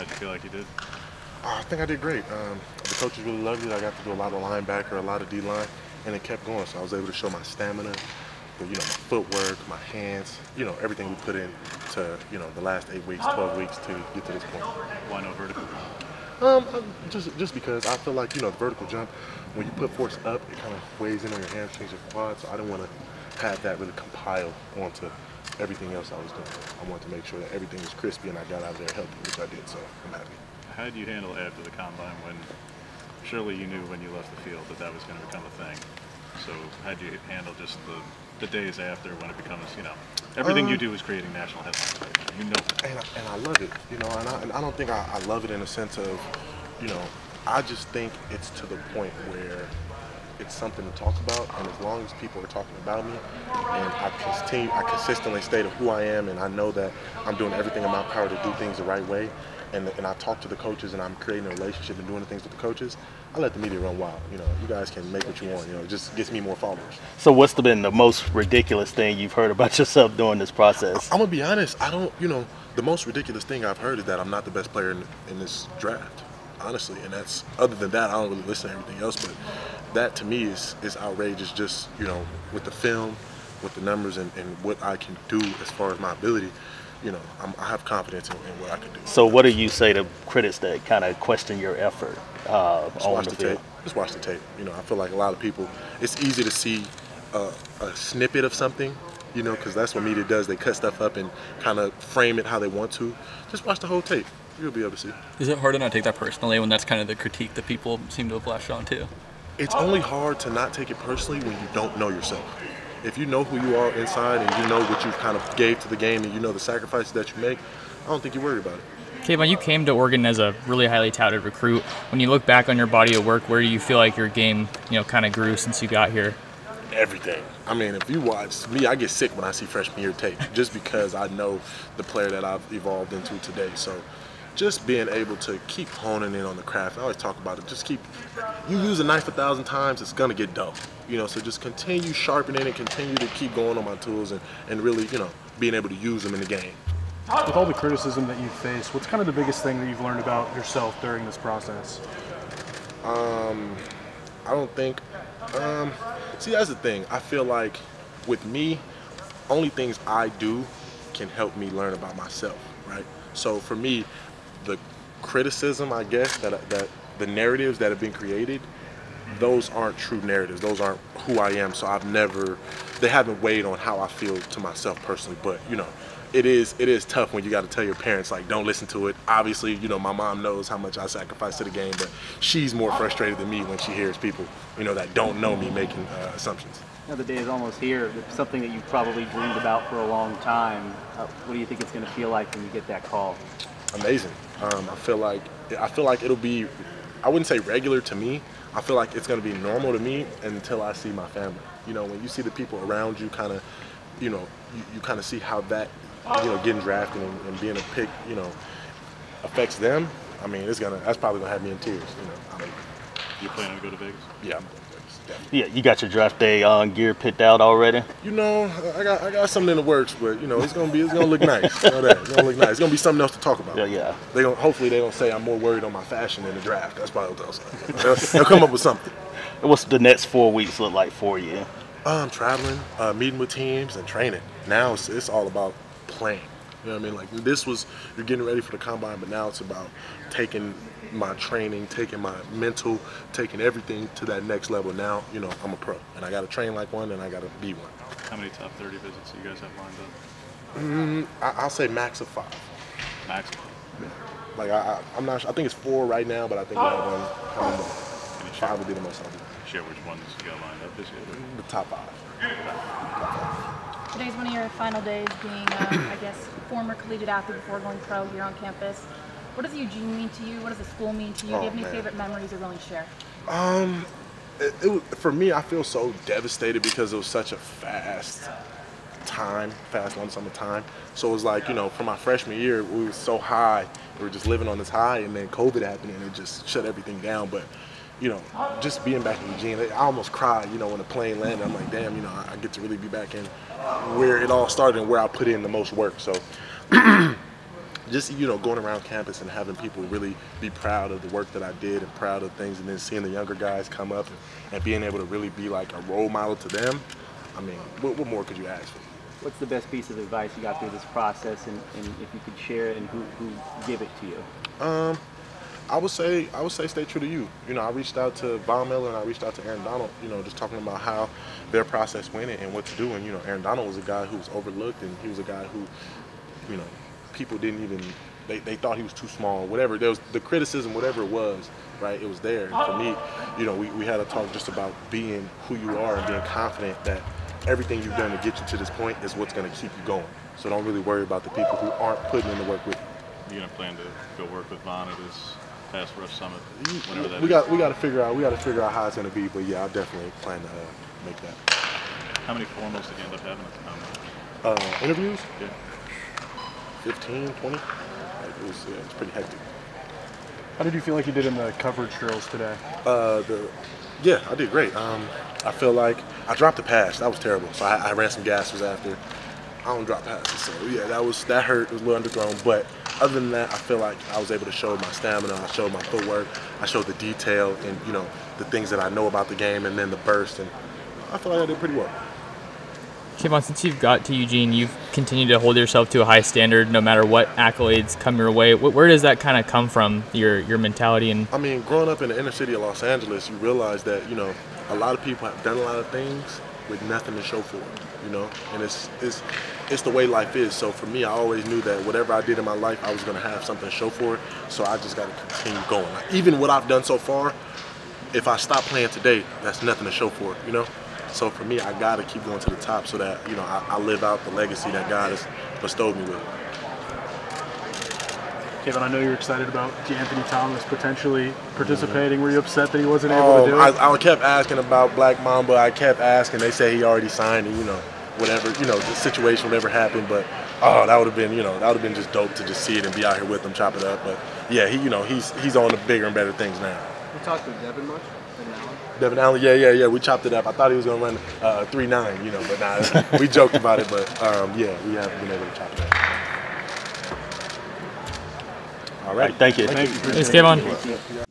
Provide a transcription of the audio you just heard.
How'd you feel like you did? I think I did great. The coaches really loved it. I got to do a lot of linebacker, a lot of D-line, and it kept going. So I was able to show my stamina, my footwork, my hands, everything we put in to, the last 8 weeks, 12 weeks to get to this point. Why no vertical? Just because I feel like, the vertical jump, when you put force up, it kind of weighs in on your hamstrings, your quads. So I didn't want to have that really compile onto everything else I was doing. I wanted to make sure that everything was crispy and I got out of there healthy, which I did, so I'm happy. How did you handle after the combine when surely you knew when you left the field that was going to become a thing? So how did you handle just the days after when it becomes, everything you do is creating national headlines. You know that. And I love it, and I don't think I love it in a sense of, I just think it's to the point where it's something to talk about, and as long as people are talking about me and I consistently state who I am, and I know that I'm doing everything in my power to do things the right way, and I talk to the coaches and I'm creating a relationship and doing the things with the coaches, I let the media run wild. You guys can make what you want. It just gets me more followers. So what's been the most ridiculous thing you've heard about yourself during this process? I'm gonna be honest, I don't, the most ridiculous thing I've heard is that I'm not the best player in this draft, honestly, and that's, other than that, I don't really listen to everything else, but that to me is outrageous, just, with the film, with the numbers, and what I can do as far as my ability. I have confidence in what I can do. So what do you say to critics that kind of question your effort on the field? Just watch the tape. I feel like a lot of people, it's easy to see a snippet of something, because that's what media does. They cut stuff up and kind of frame it how they want to. Just watch the whole tape. You'll be able to see. Is it hard to not take that personally when that's kind of the critique that people seem to have latched on to? It's only hard to not take it personally when you don't know yourself. If you know who you are inside and you know what you've kind of gave to the game and you know the sacrifices that you make, I don't think you worry about it. Kayvon, you came to Oregon as a really highly touted recruit. When you look back on your body of work, where do you feel like your game, kind of grew since you got here? Everything. I mean, if you watch me, I get sick when I see freshman year tape, just because I know the player that I've evolved into today. So just being able to keep honing in on the craft. I always talk about it. Just keep, you use a knife 1,000 times, it's gonna get dull. So just continue sharpening and continue to keep going on my tools and really, being able to use them in the game. With all the criticism that you've faced, what's kind of the biggest thing that you've learned about yourself during this process? I don't think, see, that's the thing. I feel like with me, only things I do can help me learn about myself, right? So for me, the criticism, I guess, that the narratives that have been created, those aren't true narratives. Those aren't who I am. So they haven't weighed on how I feel to myself personally. But, it is tough when you got to tell your parents, like, don't listen to it. Obviously, my mom knows how much I sacrifice to the game, but she's more frustrated than me when she hears people, that don't know me making assumptions. Now the day is almost here. It's something that you've probably dreamed about for a long time. What do you think it's going to feel like when you get that call? Amazing. I feel like it'll be, I wouldn't say regular to me. I feel like it's going to be normal to me until I see my family. When you see the people around you, kind of, you kind of see how that, getting drafted and being a pick, affects them. I mean, that's probably gonna have me in tears. You planning to go to Vegas? Yeah, I'm going to Vegas, definitely. Yeah, you got your draft day gear picked out already? I got something in the works, but it's gonna look nice. It's gonna look nice. It's gonna be something else to talk about. Yeah. Hopefully they don't say I'm more worried on my fashion than the draft. That's probably what they'll say. They'll come up with something. What's the next 4 weeks look like for you? I'm traveling, meeting with teams, and training. Now it's all about playing. Like you're getting ready for the combine, but now it's about taking my training, taking my mental, taking everything to that next level. Now, I'm a pro, and I got to train like one, and I got to be one. How many top 30 visits do you guys have lined up? I'll say max of 5. Max? Yeah. Like I'm not sure. I think it's 4 right now, but I think I have one coming up. 5 would be the most I'll do. Share which ones you got lined up this year? The top 5. Today's one of your final days being, I guess, former collegiate athlete before going pro here on campus. What does Eugene mean to you? What does the school mean to you? Do you have any favorite memories you're willing to share? For me, I feel so devastated because it was such a fast one summer time. So it was like, for my freshman year, we were so high. We were just living on this high, and then COVID happened, and it just shut everything down. But just being back in Eugene, I almost cried, when the plane landed. I'm like, damn, I get to really be back in where it all started and where I put in the most work. So just, you know, going around campus and having people really be proud of the work that I did and proud of things, and then seeing the younger guys come up and being able to really be like a role model to them. I mean, what more could you ask for? What's the best piece of advice you got through this process, and if you could share it, and who give it to you? I would say stay true to you. You know, I reached out to Von Miller and I reached out to Aaron Donald, you know, just talking about how their process went and what to do. And, you know, Aaron Donald was a guy who was overlooked, and he was a guy who, you know, people didn't even, they thought he was too small, whatever. There was the criticism, whatever it was, right? It was there. And for me, you know, we had a talk just about being who you are and being confident that everything you've done to get you to this point is what's going to keep you going. So don't really worry about the people who aren't putting in the work with you. You gonna plan to go work with Von at his Pass Rush Summit, whenever that we got to figure out how it's going to be, but yeah, I'll definitely plan to make that. How many formals did you end up having at the time? Interviews? Yeah. 15, 20. Like, it was pretty hectic. How did you feel like you did in the coverage drills today? Yeah, I did great. I feel like I dropped a pass. That was terrible. So I ran some gases after. I don't drop passes, so yeah, that hurt. It was a little underthrown, but other than that, I feel like I was able to show my stamina, I showed my footwork, I showed the detail and, you know, the things that I know about the game, and then the burst, and I feel like I did pretty well. Kayvon, since you've got to Eugene, you've continued to hold yourself to a high standard no matter what accolades come your way. Where does that kind of come from, your mentality? And I mean, growing up in the inner city of Los Angeles, you realize that, you know, a lot of people have done a lot of things with nothing to show for it, you know, and it's the way life is. So for me, I always knew that whatever I did in my life, I was going to have something to show for it. So I just got to continue going. Like, even what I've done so far, if I stop playing today, that's nothing to show for it, you know. So for me, I got to keep going to the top so that, you know, I live out the legacy that God has bestowed me with. Kayvon, I know you're excited about Anthony Thomas potentially participating. Were you upset that he wasn't able to do it? I kept asking about Black Mamba. I kept asking. They say he already signed, and, you know, whatever, you know, the situation, whatever happened. But that would have been, you know, that would have been just dope to just see it and be out here with him, chop it up. But yeah, you know, he's on the bigger and better things now. You talked to Devin much? Devin Allen, yeah, we chopped it up. I thought he was gonna run 3.9, you know, but nah, we joked about it. But yeah, we haven't been able to chop it up. All right, thank you. Thank you. thanks, Kayvon.